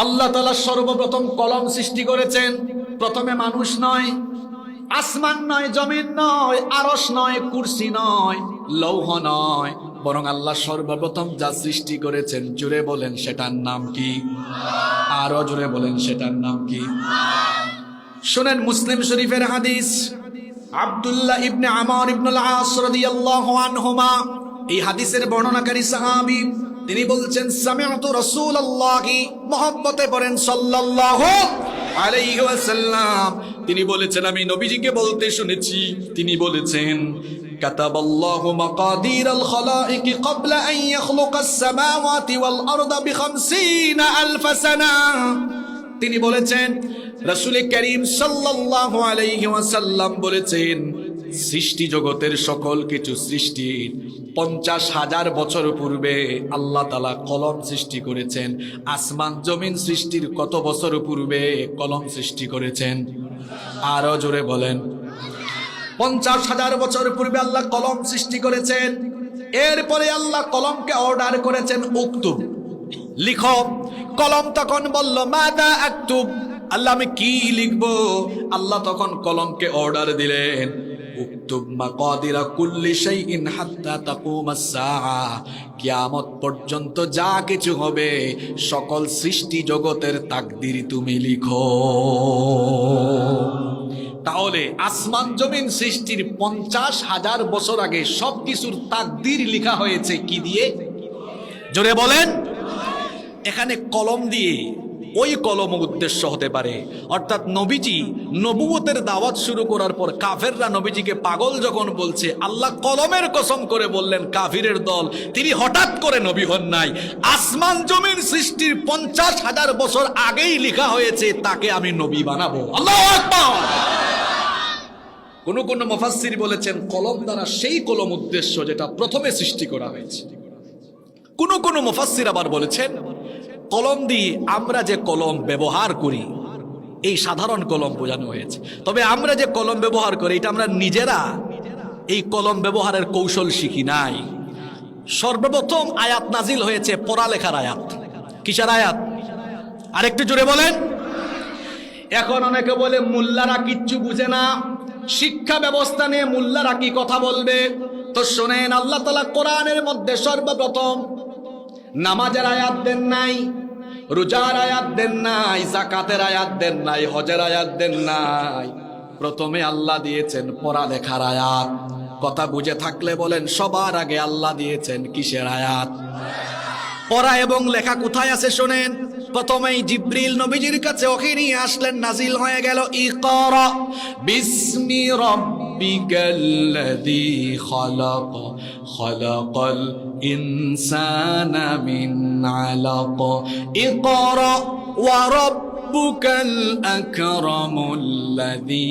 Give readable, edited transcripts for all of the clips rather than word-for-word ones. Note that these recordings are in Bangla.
আল্লাহ তাআলা সর্বপ্রথম কলম সৃষ্টি করেছেন। প্রথমে মানুষ নয়, আসমান নয়, জমিন নয়, আরশ নয়, কুরসি নয়, লৌহ নয়, বরং আল্লাহ সর্বপ্রথম যা সৃষ্টি করেছেন, জুড়ে বলেন সেটার নাম কি? আরো জুড়ে বলেন সেটার নাম কি? শুনেন, মুসলিম শরীফের হাদিস, আব্দুল্লাহ ইবনে আমর ইবনুল আস রাদিয়াল্লাহু আনহুমা, এই হাদিসের বর্ণনাকারী সাহাবী, তিনি বলছেন সামি'তু রাসূলুল্লাহি, মুহাব্বতে পড়েন সাল্লাল্লাহু আলাইহি ওয়াসাল্লাম, তিনি বলেছেন আমি নবীজিকে বলতে শুনেছি, তিনি বলেছেন কাতাবাল্লাহু মাকাদিরাল খালাইকি ক্বাবলা আন ইয়াখলুকাস সামাওয়াতি ওয়াল আরদা বি50 আলফ সানা। তিনি বলেছেন, রাসূল করিম সাল্লাল্লাহু আলাইহি ওয়াসাল্লাম বলেছেন, সৃষ্টি জগতের সকল কিছু সৃষ্টির 50,000 বছর পূর্বে আল্লাহ তাআলা কলম সৃষ্টি করেছেন। আসমান জমিন সৃষ্টির কত বছর পূর্বে কলম সৃষ্টি করেছেন? আরো জোরে বলেন। 50,000 বছর পূর্বে আল্লাহ কলম সৃষ্টি করেছেন। এরপরে আল্লাহ কলমকে অর্ডার করেছেন, উক্তুব, লিখো। কলম তখন বলল মাদা আক্তুব, আল্লাহ আমি কি লিখবো? আল্লাহ তখন কলমকে অর্ডার দিলেন, উক্তুব মাকাদিরা কুল্লি শাইইন হাত্তা তাকুমাস সাআ, কিয়ামত পর্যন্ত যা কিছু হবে সকল সৃষ্টি জগতের তাকদীর তুমি লিখো। তাহলে আসমান জমিন সৃষ্টির 50,000 বছর আগে সবকিছুর তাকদীর লেখা হয়েছে কি দিয়ে? জোরে বলেন। এখানে কলম দিয়ে, ওই কলম উদ্দেশ্য হতে পারে, অর্থাৎ নবীজি নবুয়তের দাওয়াত শুরু করার পর কাফেররা নবীজিকে পাগল যখন বলছে, আল্লাহ কলমের কসম করে বললেন কাফিরের দল, তিনি হঠাৎ করে নবী হন নাই, আসমান জমিন সৃষ্টির 50,000 বছর আগেই লেখা হয়েছে তাকে আমি নবী বানাবো। আল্লাহু আকবার। কোন কোন মুফাসসির বলেছেন কলম দ্বারা সেই কলম উদ্দেশ্য যেটা প্রথমে সৃষ্টি করা হয়েছে। কোন কোন মুফাসসির আবার বলেছেন কলম দিয়ে আমরা যে কলম ব্যবহার করি এই সাধারণ কলম বোঝানো হয়েছে। তবে আমরা যে কলম ব্যবহার করি এটা আমরা নিজেরা এই কলম ব্যবহারের কৌশল শিখি নাই। সর্বপ্রথম আয়াত নাজিল হয়েছে পড়ালেখার আয়াত। কিসের আয়াত? আরেকটু জোরে বলেন। এখন অনেকে বলে মোল্লারা কিচ্ছু বুঝে না, শিক্ষা ব্যবস্থা নিয়ে মোল্লারা কি কথা বলবে? তো শোনেন, আল্লাহ তাআলা কোরআনের মধ্যে সর্বপ্রথম নামাজের আয়াত দেন নাই, রোজার আয়াত দেন নাই, যাকাতের আয়াত দেন নাই, হজের আয়াত দেন নাই। প্রথমে আল্লাহ দিয়েছেন পড়ালেখার আয়াত। কথা বুঝে থাকলে বলেন, সবার আগে আল্লাহ দিয়েছেন কিসের আয়াত? পড়া এবং লেখা কোথায় আছে শোনেন। প্রথমেই জিবরিল নবীজির কাছে ওহী নিয়ে আসলেন, নাজিল হয়ে গেল ইকরা বিসমি রাব্বিকাল্লাযী খালাক খালাকাল ইনসানা মিন আলাক ইকরা ওয়া রাব্বুকাল আকরামুল্লাযী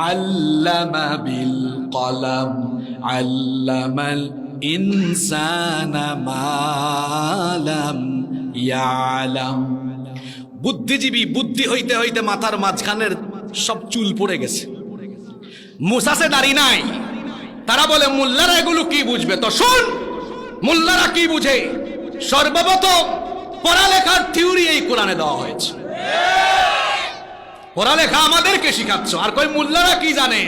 আল্লামা বিল কলম আল্লামাল ইনসানা মা লাম ইয়ালাম। বুদ্ধিজীবী বুদ্ধি হইতে হইতে মাথার মাঝখানের সব চুল পড়ে গেছে, মুছাছে দাড়ি নাই। তারা বলে মোল্লারা এগুলো কি বুঝবে? তো শুন, মোল্লারা কি বুঝে। সর্বপ্রথম পড়ালেখার থিওরি এই কোরআনে দেওয়া হয়েছে। পড়ালেখা আমাদেরকে শিখাচ্ছ, আর কই মোল্লারা কি জানে?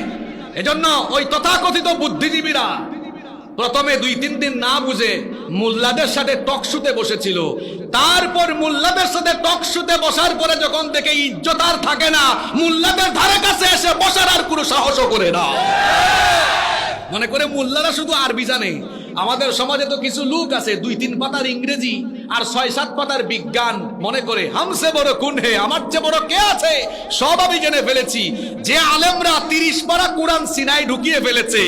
এজন্য ওই তথাকথিত বুদ্ধিজীবীরা প্রথমে 2-3 দিন না বুঝে মোল্লাদের সাথে টকশুতে বসেছিল। তারপর মোল্লাদের সাথে টকশুতে বসার পরে যখন দেখে ইজ্জত আর থাকে না, মোল্লাদের ধারে কাছে এসে বসার আর কোনো সাহসও করে না। মনে করে মোল্লারা শুধু আরবি জানে। আমাদের সমাজে তো কিছু লোক আছে 2-3 পাতার ইংরেজি আর 6-7 পাতার বিজ্ঞান, মনে করে হামসে বড় কোন হে, আমার চেয়ে বড় কে আছে, সব আমি জেনে ফেলেছি। যে আলেমরা 30 পারা কোরআন সিনায় ঢুকিয়ে ফেলেছে,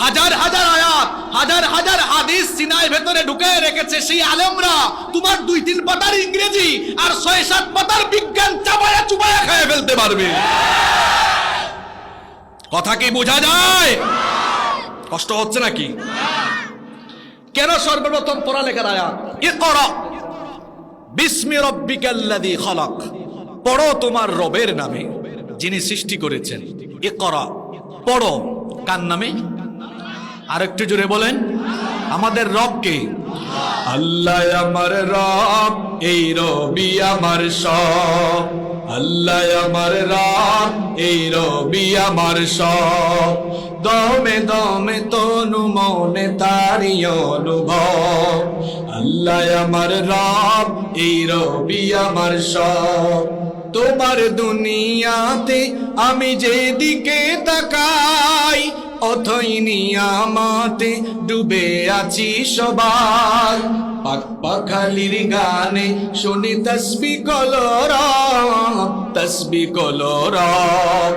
হাজার হাজার আয়াত, হাজার হাজার হাদিস সিনায় ভেতরে ঢুকিয়ে রেখেছে, সেই আলেমরা তোমার 2-3 পাতার ইংরেজি আর 6-7 পাতার বিজ্ঞান চাবায়া চুবায়া খেয়ে ফেলতে পারবে। কথা কি বোঝা যায়? কষ্ট হচ্ছে নাকি? কেন সর্বপ্রথম পড়ালেখার আয়াত? ইকরা বিসমি রাব্বিকাল্লাযী খালাক, পড়ো তোমার রবের নামে যিনি সৃষ্টি করেছেন। ইকরা, পড়ো। কার নামে? আরেকটু জোরে বলেন। আমাদের রব কে? আল্লাহ আমার রব, এই রবি আমার সব। আল্লাহ আমার রব, এই রবি আমার সব। দমে দমে তনু মনে তারি অনুভব। আল্লাহ আমার রব, এই রবি আমার সব। তোমার দুনিয়াতে আমি যেদিকে তাকাই, অথই নিয়ামতে ডুবে আছি সবাই। পাক পাখালির গানে শুনি তসবিহ কলরব, তসবিহ কলরব।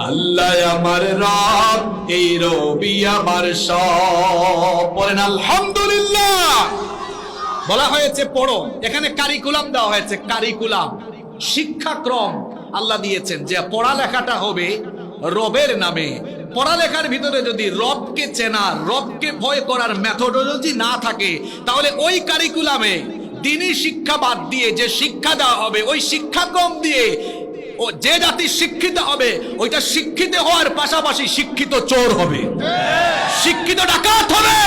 আল্লাহ আমার রব, এই রবি আমার সব। পড়েন আলহামদুলিল্লাহ। বলা হয়েছে পড়ো, এখানে কারিকুলাম দেওয়া হয়েছে। কারিকুলাম শিক্ষাক্রম আল্লাহ দিয়েছেন যে পড়ালেখাটা হবে রবের নামে। পড়ালেখার ভিতরে যদি রবকে চেনা, রবকে ভয় করার মেথোডোলজি না থাকে, তাহলে ওই কারিকুলামে দ্বীনি শিক্ষা বাদ দিয়ে যে শিক্ষা দেওয়া হবে, ওই শিক্ষাক্রম দিয়ে ও যে জাতি শিক্ষিত হবে, ওইটা শিক্ষিত হওয়ার পাশাপাশি শিক্ষিত চোর হবে, শিক্ষিত ডাকাত হবে,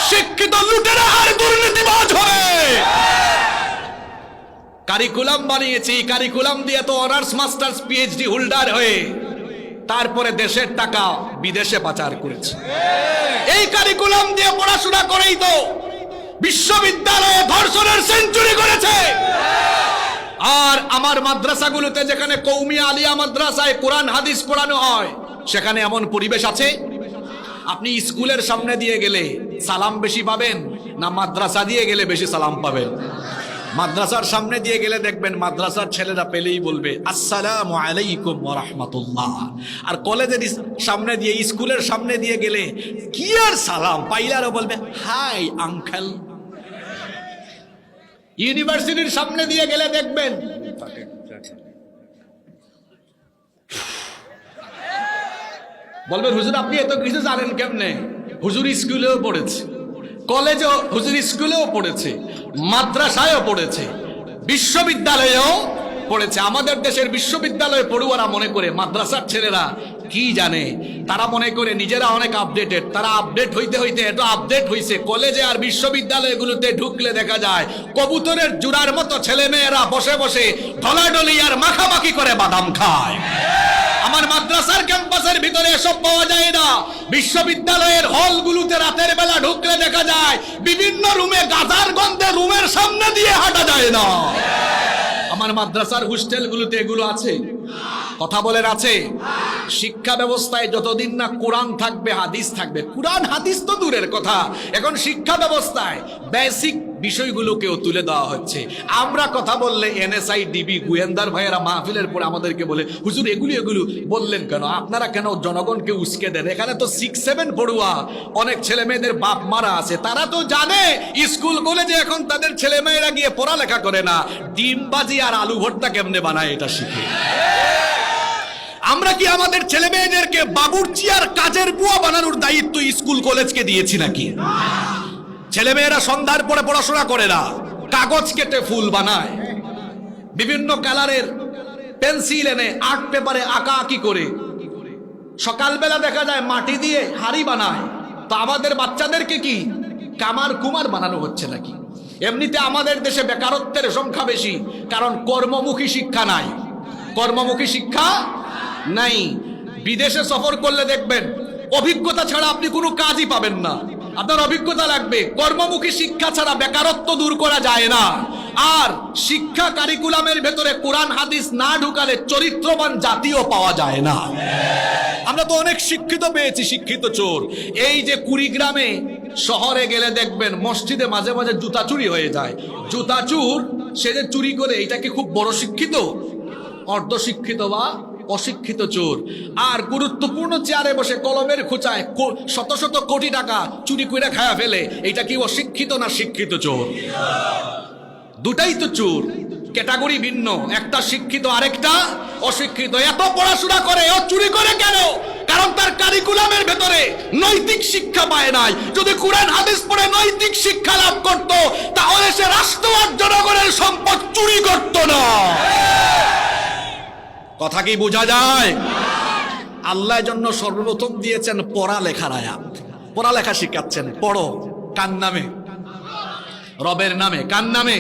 শিক্ষিত লুটেরা আর দুর্নীতিবাজ হবে। কারিকুলাম বানিয়েছি, কারিকুলাম দিয়ে তো অনার্স মাস্টার্স পিএইচডি হোল্ডার হয়ে তারপরে দেশের টাকা বিদেশে পাচার করেছে। এই কারিকুলাম দিয়ে পড়াশোনা করেই তো বিশ্ববিদ্যালয়ে ধর্ষণের সেঞ্চুরি করেছে। আর আমার মাদ্রাসাগুলোতে, যেখানে কৌমিয়া আলিয়া মাদ্রাসায় কোরআন হাদিস পড়ানো হয়, সেখানে এমন পরিবেশ আছে। আপনি স্কুলের সামনে দিয়ে গেলে সালাম বেশি পাবেন না মাদ্রাসা দিয়ে গেলে বেশি সালাম পাবেন? মাদ্রাসার সামনে দিয়ে গেলে দেখবেন মাদ্রাসার ছেলেরা পেলেই বলবে আসসালামু আলাইকুম ওয়া রাহমাতুল্লাহ। আর কলেজের সামনে দিয়ে, স্কুলের সামনে দিয়ে গেলে কি আর সালাম, পাইলারও বলবে হাই আঙ্কেল। ইউনিভার্সিটির সামনে দিয়ে গেলে দেখবেন বলবেন হুজুর আপনি এত কিছু জানেন কেমনে? হুজুর স্কুলেও পড়েছে, কলেজেও হুজুর স্কুলেও পড়েছে, মাদ্রাসায়ও পড়েছে, বিশ্ববিদ্যালয়েও পড়েছে। আমাদের দেশের বিশ্ববিদ্যালয়ে পড়ুয়ারা মনে করে মাদ্রাসার ছেলেরা কি জানে, তারা মনে করে নিজেরা অনেক আপডেটেড। তারা আপডেট হইতে হইতে এত আপডেট হইছে, কলেজে আর বিশ্ববিদ্যালয়গুলোতে ঢুকলে দেখা যায় কবুতরের জুড়ার মতো ছেলে মেয়েরা বসে বসে ঢলাঢলি আর মাখামাখি করে বাদাম খায়। আমার মাদ্রাসার ক্যাম্পাসের ভিতরে এসব পাওয়া যায় না। বিশ্ববিদ্যালয়ের হলগুলোতে রাতের বেলা ঢুকলে দেখা যায় বিভিন্ন রুমে গাঁজার গন্ধে রুমের সামনে দিয়ে হাঁটা যায় না। আমার মাদ্রাসার হোস্টেলগুলোতে এগুলো আছে? কথা বলেন আছে? শিক্ষা ব্যবস্থায় যতদিন না কোরআন থাকবে, হাদিস থাকবে, কোরআন হাদিস তো দূরের কথা, এখন শিক্ষা ব্যবস্থায় বেসিক বিষয়গুলোকেও তুলে দেওয়া হচ্ছে। আমরা কথা বললে এনএসআই, ডিবি, গোয়েন্দার ভাইয়েরা মাহফিলের পর আমাদেরকে বলে হুজুর এগুলো বললেন কেন? আপনারা কেন জনগণকে উস্কে দেন? এখানে তো 6-7 পড়ুয়া অনেক ছেলে মেয়েদের বাপ মারা আছে, তারা তো জানে স্কুল কলেজে এখন তাদের ছেলে মেয়েরা গিয়ে পড়ালেখা করে না, ডিম বাজি আর আলু ভর্তা কেমনে বানায় এটা শিখে। আমরা কি আমাদের ছেলে মেয়েদেরকে বাবুর্চি আর কাজের বুয়া বানানোর দায়িত্ব স্কুল কলেজকে দিয়েছি নাকি? ছেলেমেয়েরা সন্ধ্যার পরে পড়াশোনা করে না, কাগজ কেটে ফুল বানায়, বিভিন্ন কালারের পেন্সিল এনে আর্ট পেপারে আঁকা আঁকি করে, সকালবেলা দেখা যায় মাটি দিয়ে হাড়ি বানায়। তো আমাদের বাচ্চাদেরকে কি কামার কুমার বানানো হচ্ছে নাকি? এমনিতে আমাদের দেশে বেকারত্বের সংখ্যা বেশি, কারণ কর্মমুখী শিক্ষা নাই। কর্মমুখী শিক্ষা নাই। বিদেশে সফর করলে দেখবেন অভিজ্ঞতা ছাড়া আপনি কোনো কাজই পাবেন না, আপনার অভিজ্ঞতা লাগবে। কর্মমুখী শিক্ষা ছাড়া বেকারত্ব দূর করা যায় না। আর শিক্ষা কারিকুলামের ভেতরে কোরআন হাদিস না ঢুকালে চরিত্রবান জাতিও পাওয়া যায় না। আমরা তো অনেক শিক্ষিত পেয়েছি, শিক্ষিত চোর। এই যে কুড়িগ্রামে শহরে গেলে দেখবেন মসজিদে মাঝে মাঝে জুতা চুরি হয়ে যায়। জুতা চুর, সে যে চুরি করে, এটা কি খুব বড় শিক্ষিত? অর্ধশিক্ষিত বা অশিক্ষিত চোর। আর গুরুত্বপূর্ণ চেয়ারে বসে কলমের খোঁচায় শত শত কোটি টাকা চুরি করে খায়া ফেলে, এটা কি অশিক্ষিত না শিক্ষিত চোর? দুটাই তো চোর, ক্যাটাগরি ভিন্ন, একটা শিক্ষিত আরেকটা অশিক্ষিত। এত পড়াশোনা করে ও চুরি করে কেন? কারণ তার কারিকুলামের ভেতরে নৈতিক শিক্ষা পায় নাই। যদি কোরআন হাদিস পড়ে নৈতিক শিক্ষা লাভ করত, তাহলে সে রাষ্ট্র আর জনগণের সম্পদ চুরি করত না। কথা কি বোঝা যায়? আল্লাহ জন্য সর্বপ্রথম দিয়েছেন পড়ালেখার আয়াত, পড়ালেখা শিখাচ্ছেন। পড়ো কার নামে? রবের নামে। কার নামে?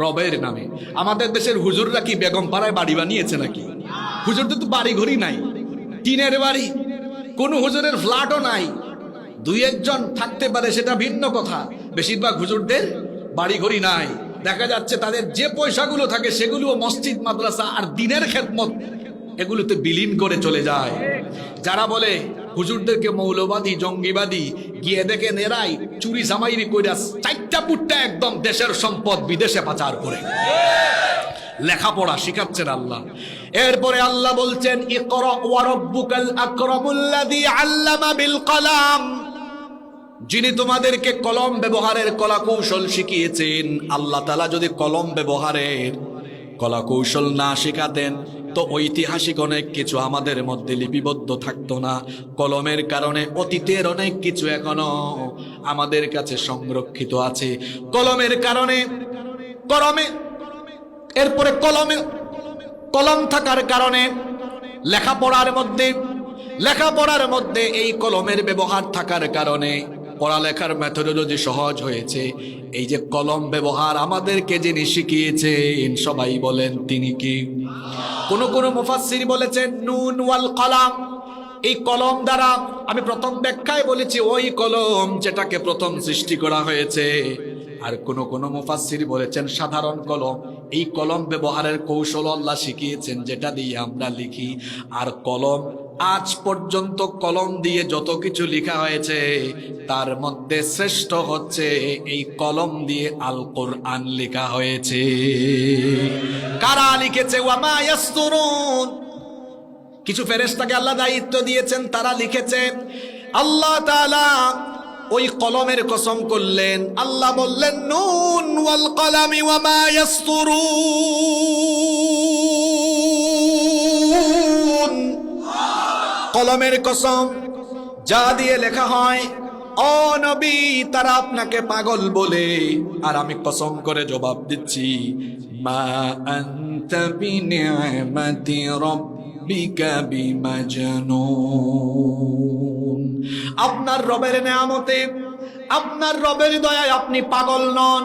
রবের নামে। আমাদের দেশের হুজুররা কি বেগম পাড়ায় বাড়ি বানিয়েছে নাকি? হুজুরদের তো বাড়ি ঘড়ি নাই, টিনের বাড়ি, কোন হুজুরের ফ্ল্যাটও নাই। দুই একজন থাকতে পারে, সেটা ভিন্ন কথা। বেশিরভাগ হুজুরদের বাড়ি ঘড়ি নাই। দেখা যাচ্ছে তাদের যে পয়সাগুলো থাকে সেগুলো মসজিদ, মাদ্রাসা আর দিনের খেদমত এগুলোতে বিলীন করে চলে যায়। যারা বলে হুজুরদেরকে মৌলবাদী, জঙ্গিবাদী, গিয়ে দেখে নেরাই চুরি সামাইরি কইরা চারটা পুট্টা একদম দেশের সম্পদ বিদেশে পাচার করে। লেখাপড়া শিখাচ্ছেন আল্লাহ। এরপরে আল্লাহ বলছেন ইকরা ওয়া রাব্বুকাল আকরামুল্লাযী আল্লামা বিল কলাম, যিনি তোমাদেরকে কলম ব্যবহারের কলা কৌশল শিখিয়েছেন। আল্লাহ তাআলা যদি কলম ব্যবহারের কলা কৌশল না শেখাতেন তো ঐতিহাসিক অনেক কিছু আমাদের মধ্যে লিপিবদ্ধ থাকতো না। কলমের কারণে অতীতের অনেক কিছু এখনো আমাদের কাছে সংরক্ষিত আছে। কলমের কারণে এরপরে কলম থাকার কারণে লেখাপড়ার মধ্যে এই কলমের ব্যবহার থাকার কারণে পড়ালেখার মেথোডোলজি সহজ হয়েছে। এই যে কলম ব্যবহার আমাদেরকে যিনি শিখিয়েছেন, সবাই বলেন তিনি কি? কোন মুফাসসির বলেছেন নুন ওয়াল কলাম। এই কলম দ্বারা, আমি প্রথম ব্যাখ্যায় বলেছি ওই কলম যেটাকে প্রথম সৃষ্টি করা হয়েছে। আর কোন মুফাসসির বলেছেন সাধারণ কলম। এই কলম ব্যবহারের কৌশল আল্লাহ শিখিয়েছেন, যেটা দিয়ে আমরা লিখি। আর কলম, আজ পর্যন্ত কলম দিয়ে যত কিছু লেখা হয়েছে তার মধ্যে শ্রেষ্ঠ হচ্ছে এই কলম দিয়ে আল কোরআন লেখা হয়েছে। কারা লিখেছে? ওয়া মা ইয়াসতুরুন। কিছু ফেরেশতাকে আল্লাহ দায়িত্ব দিয়েছেন, তারা লিখেছে। আল্লাহ তাআলা ওই কলমের কসম করলেন। আল্লাহ বললেন নুন ওয়াল কলামি ওয়া মা ইয়াসতুরুন। কলমের কসম, যা দিয়ে লেখা হয়। ও নবী, তারা আপনাকে পাগল বলে, আর আমি কসম করে জবাব দিচ্ছি, মা আনতা বিনিআমাতি রাব্বিকা বিমাজনুন। আপনার রবের নেয়ামতে, আপনার রবের দয়ায় আপনি পাগল নন।